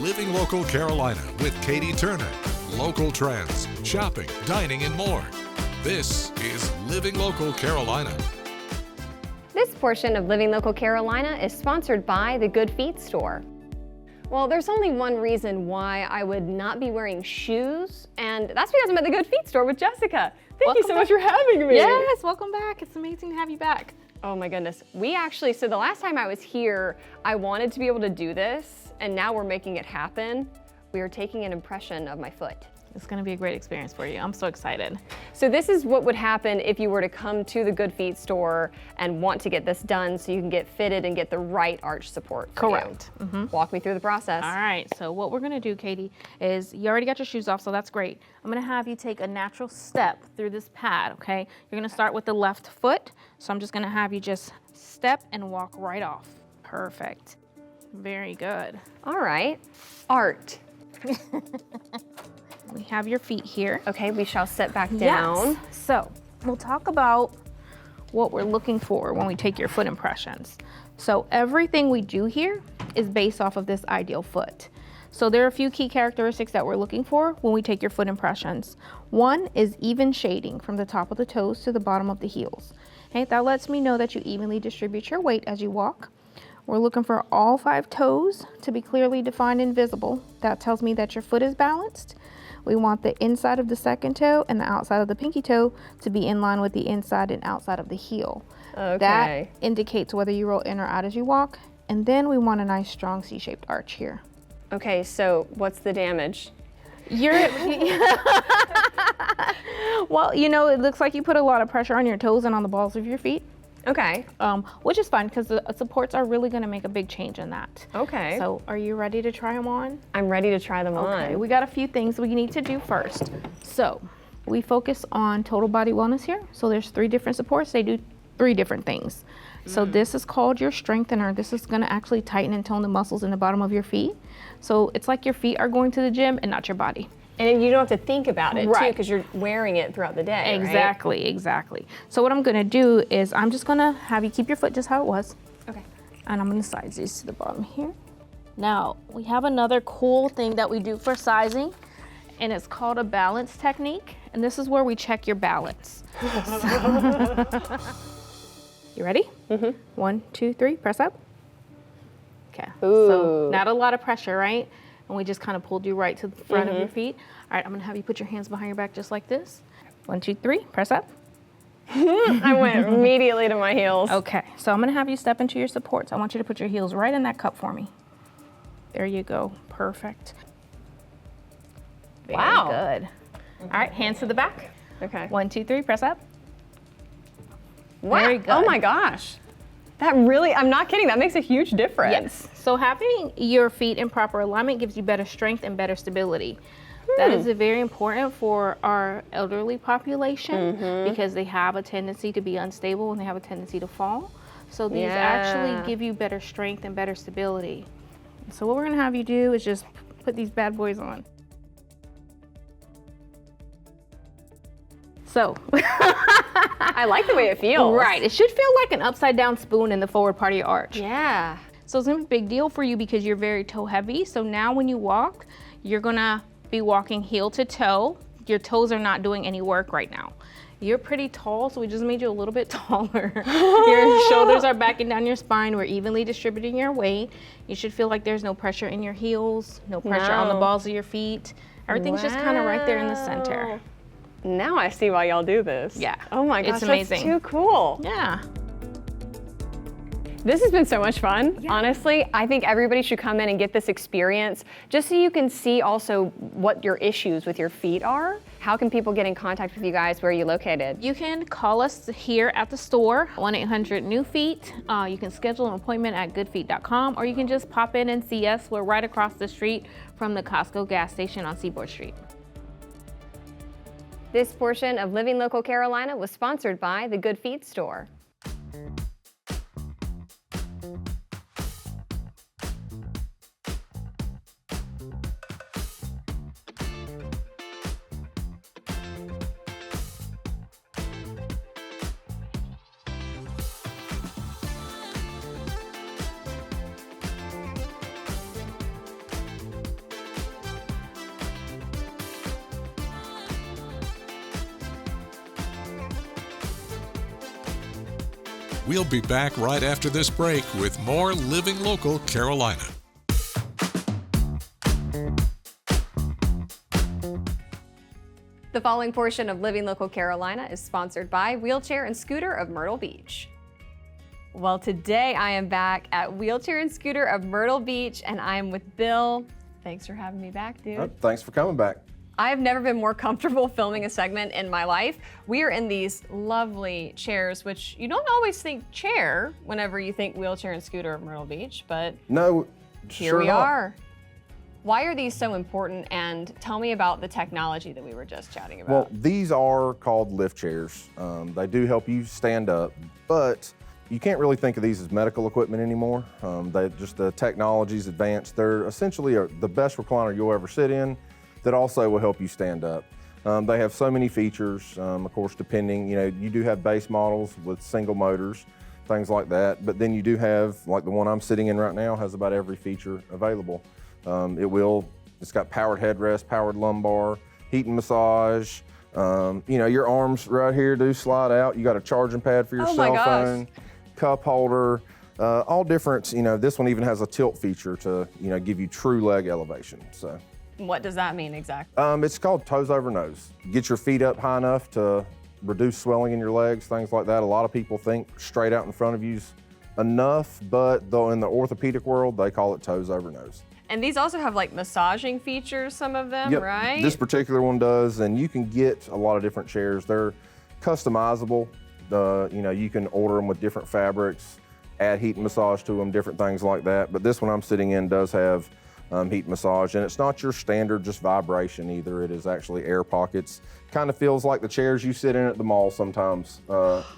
Living Local Carolina with Katie Turner. Local trends, shopping, dining, and more. This is Living Local Carolina. This portion of Living Local Carolina is sponsored by the Good Feet store. Well, there's only one reason why I would not be wearing shoes, and that's because I'm at the Good Feet store with Jessica. Thank you so much for having me. Yes, welcome back. It's amazing to have you back. Oh my goodness. So the last time I was here, I wanted to be able to do this, and now we're making it happen. We are taking an impression of my foot. It's going to be a great experience for you. I'm so excited. So this is what would happen if you were to come to the Good Feet store and want to get this done so you can get fitted and get the right arch support for Correct. you. Walk me through the process. All right, so what we're going to do, Katie, is you already got your shoes off, so that's great. I'm going to have you take a natural step through this pad, okay? You're going to start with the left foot, so I'm just going to have you just step and walk right off. Perfect. Very good. All right. Art. We have your feet here. Okay, we shall sit back down. Yes. So we'll talk about what we're looking for when we take your foot impressions. So everything we do here is based off of this ideal foot. So there are a few key characteristics that we're looking for when we take your foot impressions. One is even shading from the top of the toes to the bottom of the heels. Okay, that lets me know that you evenly distribute your weight as you walk. We're looking for all 5 toes to be clearly defined and visible. That tells me that your foot is balanced. We want the inside of the second toe and the outside of the pinky toe to be in line with the inside and outside of the heel. Okay. That indicates whether you roll in or out as you walk. And then we want a nice strong C-shaped arch here. Okay, so what's the damage? Well, you know, it looks like you put a lot of pressure on your toes and on the balls of your feet. Okay. Which is fine because the supports are really going to make a big change in that. Okay. So are you ready to try them on? I'm ready to try them Okay, on. we got a few things we need to do first. So we focus on total body wellness here. So there's 3 different supports. They do 3 different things. So this is called your strengthener. This is going to actually tighten and tone the muscles in the bottom of your feet. So it's like your feet are going to the gym and not your body. And you don't have to think about it, too, Right. because you're wearing it throughout the day, Exactly, exactly. So what I'm going to do is I'm just going to have you keep your foot just how it was. Okay. And I'm going to size these to the bottom here. Now, we have another cool thing that we do for sizing, and it's called a balance technique. And this is where we check your balance. You ready? 1, 2, 3, press up. Okay. So not a lot of pressure, right? And we just kind of pulled you right to the front of your feet. All right, I'm gonna have you put your hands behind your back just like this. 1, 2, 3, press up. I went immediately to my heels. Okay, so I'm gonna have you step into your supports. I want you to put your heels right in that cup for me. There you go, perfect. Very Wow. good. All right, hands to the back. Okay. 1, 2, 3, press up. Wow. Very good. Oh my gosh. That really, I'm not kidding, that makes a huge difference. Yes. So having your feet in proper alignment gives you better strength and better stability. That is very important for our elderly population because they have a tendency to be unstable and they have a tendency to fall. So these actually give you better strength and better stability. So what we're gonna have you do is just put these bad boys on. So, I like the way it feels. right, it should feel like an upside down spoon in the forward part of your arch. Yeah. So it's gonna be a big deal for you because you're very toe heavy. So now when you walk, you're gonna be walking heel to toe. Your toes are not doing any work right now. You're pretty tall, so we just made you a little bit taller. Your shoulders are backing down your spine. We're evenly distributing your weight. You should feel like there's no pressure in your heels, no pressure on the balls of your feet. Everything's just kind of right there in the center. Now I see why y'all do this. Yeah. Oh my gosh, It's amazing. that's too cool. Yeah. This has been so much fun. Honestly, I think everybody should come in and get this experience just so you can see also what your issues with your feet are. How can people get in contact with you guys? Where are you located? You can call us here at the store, 1-800-NEW-FEET. You can schedule an appointment at goodfeet.com, or you can just pop in and see us. We're right across the street from the Costco gas station on Seaboard Street. This portion of Living Local Carolina was sponsored by the Good Feet store. We'll be back right after this break with more Living Local Carolina. The following portion of Living Local Carolina is sponsored by Wheelchair and Scooter of Myrtle Beach. Well, today I am back at Wheelchair and Scooter of Myrtle Beach, and I am with Bill. Thanks for having me back, dude. Thanks for coming back. I've never been more comfortable filming a segment in my life. We are in these lovely chairs, which you don't always think chair whenever you think Wheelchair and Scooter of Myrtle Beach, but No, here sure we not. are. Why are these so important? And tell me about the technology that we were just chatting about. Well, these are called lift chairs. They do help you stand up, but you can't really think of these as medical equipment anymore. The technology's advanced. They're essentially the best recliner you'll ever sit in that also will help you stand up. They have so many features, of course, depending, you do have base models with single motors, things like that, but then you do have, like the one I'm sitting in right now, has about every feature available. It's got powered headrest, powered lumbar, heat and massage. Your arms right here do slide out. You got a charging pad for your Oh my cell gosh. phone, cup holder, all different. This one even has a tilt feature to, give you true leg elevation. So What does that mean exactly? it's called toes over nose. Get your feet up high enough to reduce swelling in your legs, things like that. A lot of people think straight out in front of you's enough, but though in the orthopedic world, they call it toes over nose. And these also have like massaging features, some of them, Yep, right? this particular one does, and you can get a lot of different chairs. They're customizable. You can order them with different fabrics, add heat and massage to them, different things like that. But this one I'm sitting in does have heat and massage, and it's not your standard just vibration either. It is actually air pockets. Kind of feels like the chairs you sit in at the mall sometimes.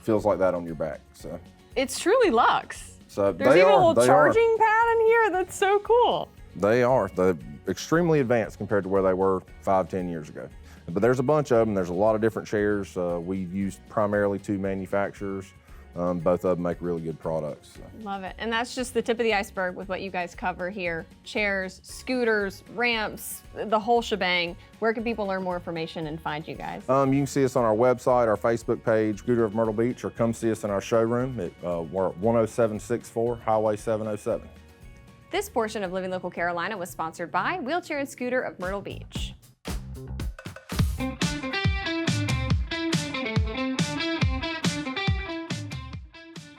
Feels like that on your back. So It's truly luxe. There's There's even a little charging pad in here. That's so cool. They are. They're extremely advanced compared to where they were 5-10 years ago. But there's a bunch of them. There's a lot of different chairs. We've used primarily 2 manufacturers. Both of them make really good products. So. Love it. And that's just the tip of the iceberg with what you guys cover here. Chairs, scooters, ramps, the whole shebang. Where can people learn more information and find you guys? You can see us on our website, our Facebook page, Scooter of Myrtle Beach, or come see us in our showroom at we're at 10764 Highway 707. This portion of Living Local Carolina was sponsored by Wheelchair and Scooter of Myrtle Beach.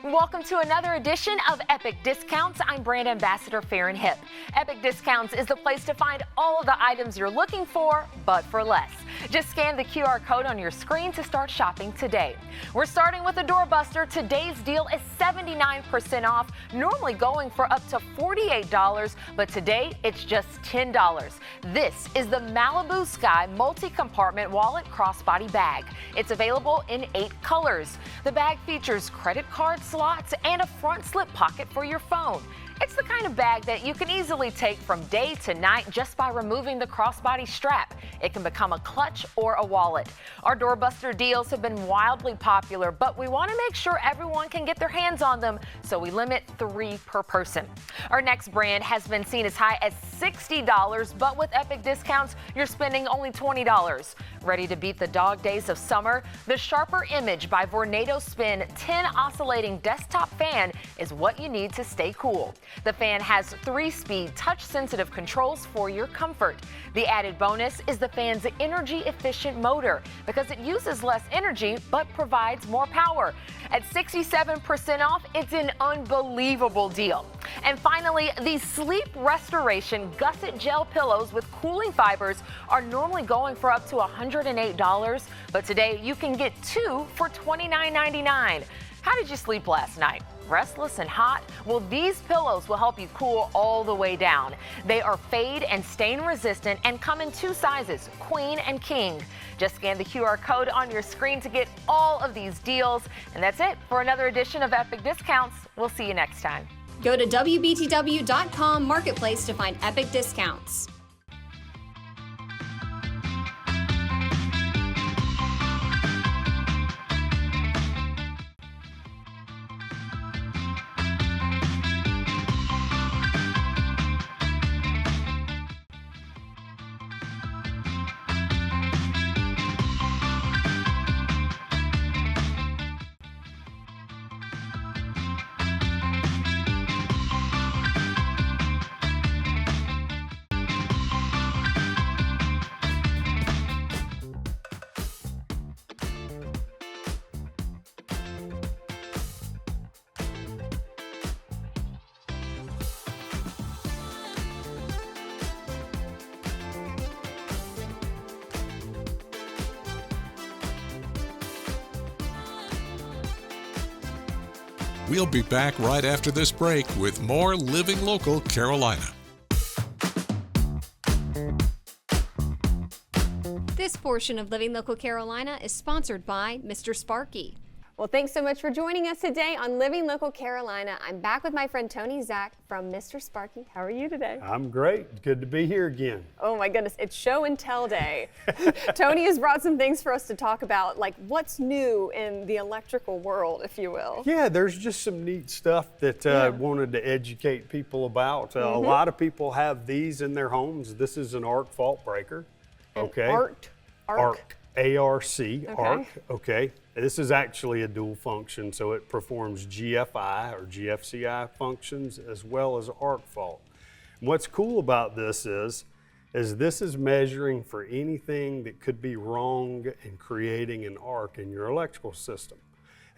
Welcome to another edition of Epic Discounts. I'm brand ambassador Farron Hip. Epic Discounts is the place to find all of the items you're looking for, but for less. Just scan the QR code on your screen to start shopping today. We're starting with a doorbuster. Today's deal is 79% off, normally going for up to $48, but today it's just $10. This is the Malibu Sky multi-compartment wallet crossbody bag. It's available in 8 colors. The bag features credit card slots and a front slip pocket for your phone. It's the kind of bag that you can easily take from day to night just by removing the crossbody strap. It can become a clutch or a wallet. Our doorbuster deals have been wildly popular, but we want to make sure everyone can get their hands on them, so we limit 3 per person. Our next brand has been seen as high as $60, but with Epic Discounts, you're spending only $20. Ready to beat the dog days of summer? The Sharper Image by Vornado Spin 10 oscillating desktop fan is what you need to stay cool. The fan has 3-speed touch-sensitive controls for your comfort. The added bonus is the fan's energy-efficient motor because it uses less energy but provides more power. At 67% off, it's an unbelievable deal. And finally, these Sleep Restoration Gusset Gel pillows with cooling fibers are normally going for up to $108, but today you can get 2 for $29.99. How did you sleep last night? Restless and hot? Well, these pillows will help you cool all the way down. They are fade and stain resistant and come in 2 sizes, queen and king. Just scan the QR code on your screen to get all of these deals. And that's it for another edition of Epic Discounts. We'll see you next time. Go to WBTW.com Marketplace to find Epic Discounts. We'll be back right after this break with more Living Local Carolina. This portion of Living Local Carolina is sponsored by Mr. Sparky. Well, thanks so much for joining us today on Living Local Carolina. I'm back with my friend Tony Zach from Mr. Sparky. How are you today? I'm great. Good to be here again. Oh my goodness, it's show and tell day. Tony has brought some things for us to talk about, like what's new in the electrical world, if you will. Yeah, there's just some neat stuff that I wanted to educate people about. A lot of people have these in their homes. This is an ARC fault breaker. Okay. ARC. A-R-C, ARC, okay. This is actually a dual function, so it performs GFI or GFCI functions as well as ARC fault. And what's cool about this is this is measuring for anything that could be wrong in creating an arc in your electrical system.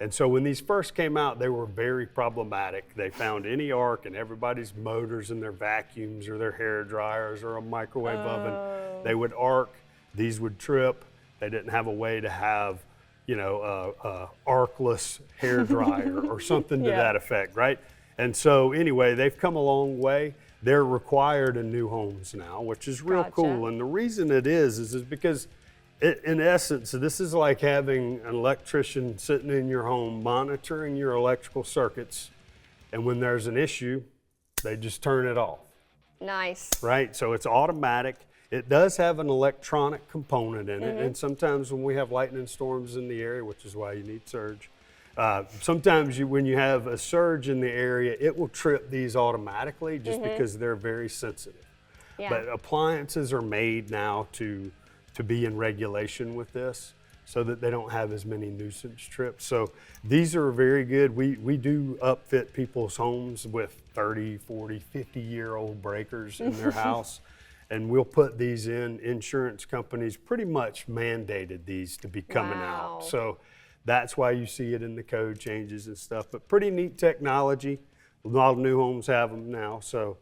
And so when these first came out, they were very problematic. They found any arc in everybody's motors and their vacuums or their hair dryers or a microwave oven. They would arc, these would trip. They didn't have a way to have, you know, arcless hair dryer or something to that effect, right? And so anyway, they've come a long way. They're required in new homes now, which is real cool. And the reason it is because in essence, this is like having an electrician sitting in your home monitoring your electrical circuits. And when there's an issue, they just turn it off. Nice. Right, so it's automatic. It does have an electronic component in it, and sometimes when we have lightning storms in the area, which is why you need surge, sometimes when you have a surge in the area, it will trip these automatically just because they're very sensitive. Yeah. But appliances are made now to be in regulation with this so that they don't have as many nuisance trips. So these are very good. We do upfit people's homes with 30, 40, 50-year-old breakers in their house. And we'll put these in. Insurance companies pretty much mandated these to be coming out. So that's why you see it in the code changes and stuff. But pretty neat technology. A lot of new homes have them now. So,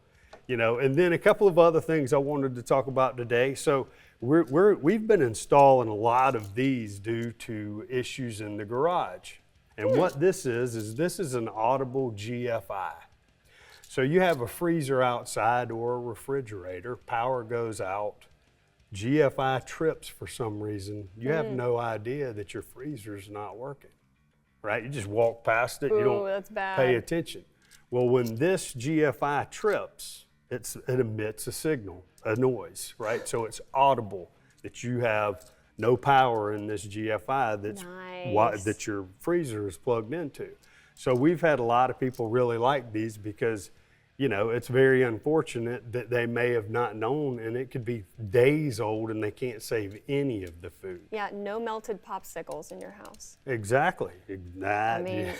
you know, and then a couple of other things I wanted to talk about today. So we've been installing a lot of these due to issues in the garage. And what this is an audible GFI. So you have a freezer outside or a refrigerator, power goes out, GFI trips for some reason. You have no idea that your freezer's not working, right? You just walk past it, you don't pay attention. Well, when this GFI trips, it emits a signal, a noise, right? So it's audible that you have no power in this GFI that your freezer is plugged into. So we've had a lot of people really like these because, you know, it's very unfortunate that they may have not known, and it could be days old and they can't save any of the food. Yeah, no melted popsicles in your house. Exactly. I mean,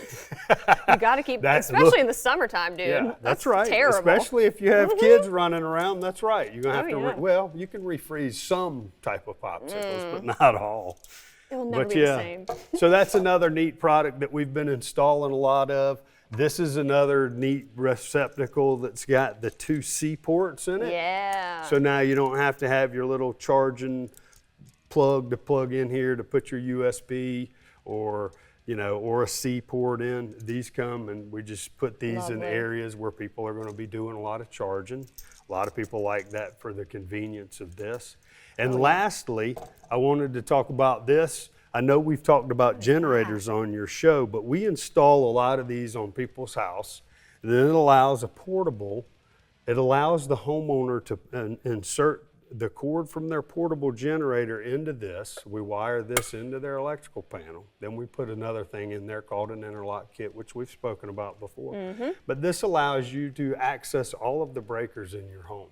you got to keep, especially in the summertime, dude. Yeah, that's right. Terrible. Especially if you have kids running around, that's right. You're going to have to, well, you can refreeze some type of popsicles, but not all. It'll never be the same. So that's another neat product that we've been installing a lot of. This is another neat receptacle that's got the 2 C ports in it. Yeah. So now you don't have to have your little charging plug to plug in here to put your USB or, you know, or a C port in. These come and we just put these in areas where people are going to be doing a lot of charging. A lot of people like that for the convenience of this. And lastly, I wanted to talk about this. I know we've talked about generators on your show, but we install a lot of these on people's house. And then it allows a portable, it allows the homeowner to insert the cord from their portable generator into this. We wire this into their electrical panel. Then we put another thing in there called an interlock kit, which we've spoken about before. But this allows you to access all of the breakers in your home.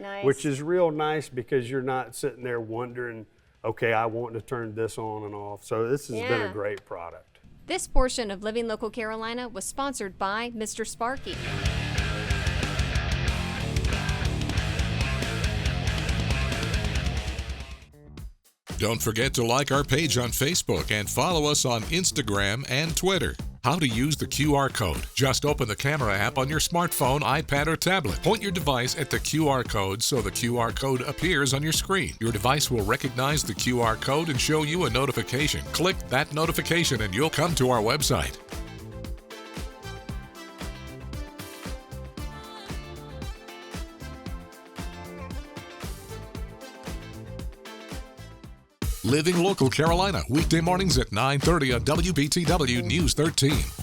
Nice. Which is real nice because you're not sitting there wondering, okay, I want to turn this on and off. So this has been a great product. This portion of Living Local Carolina was sponsored by Mr. Sparky. Don't forget to like our page on Facebook and follow us on Instagram and Twitter. How to use the QR code. Just open the camera app on your smartphone, iPad, or tablet. Point your device at the QR code so the QR code appears on your screen. Your device will recognize the QR code and show you a notification. Click that notification and you'll come to our website. Living Local Carolina, weekday mornings at 9:30 on WBTW News 13.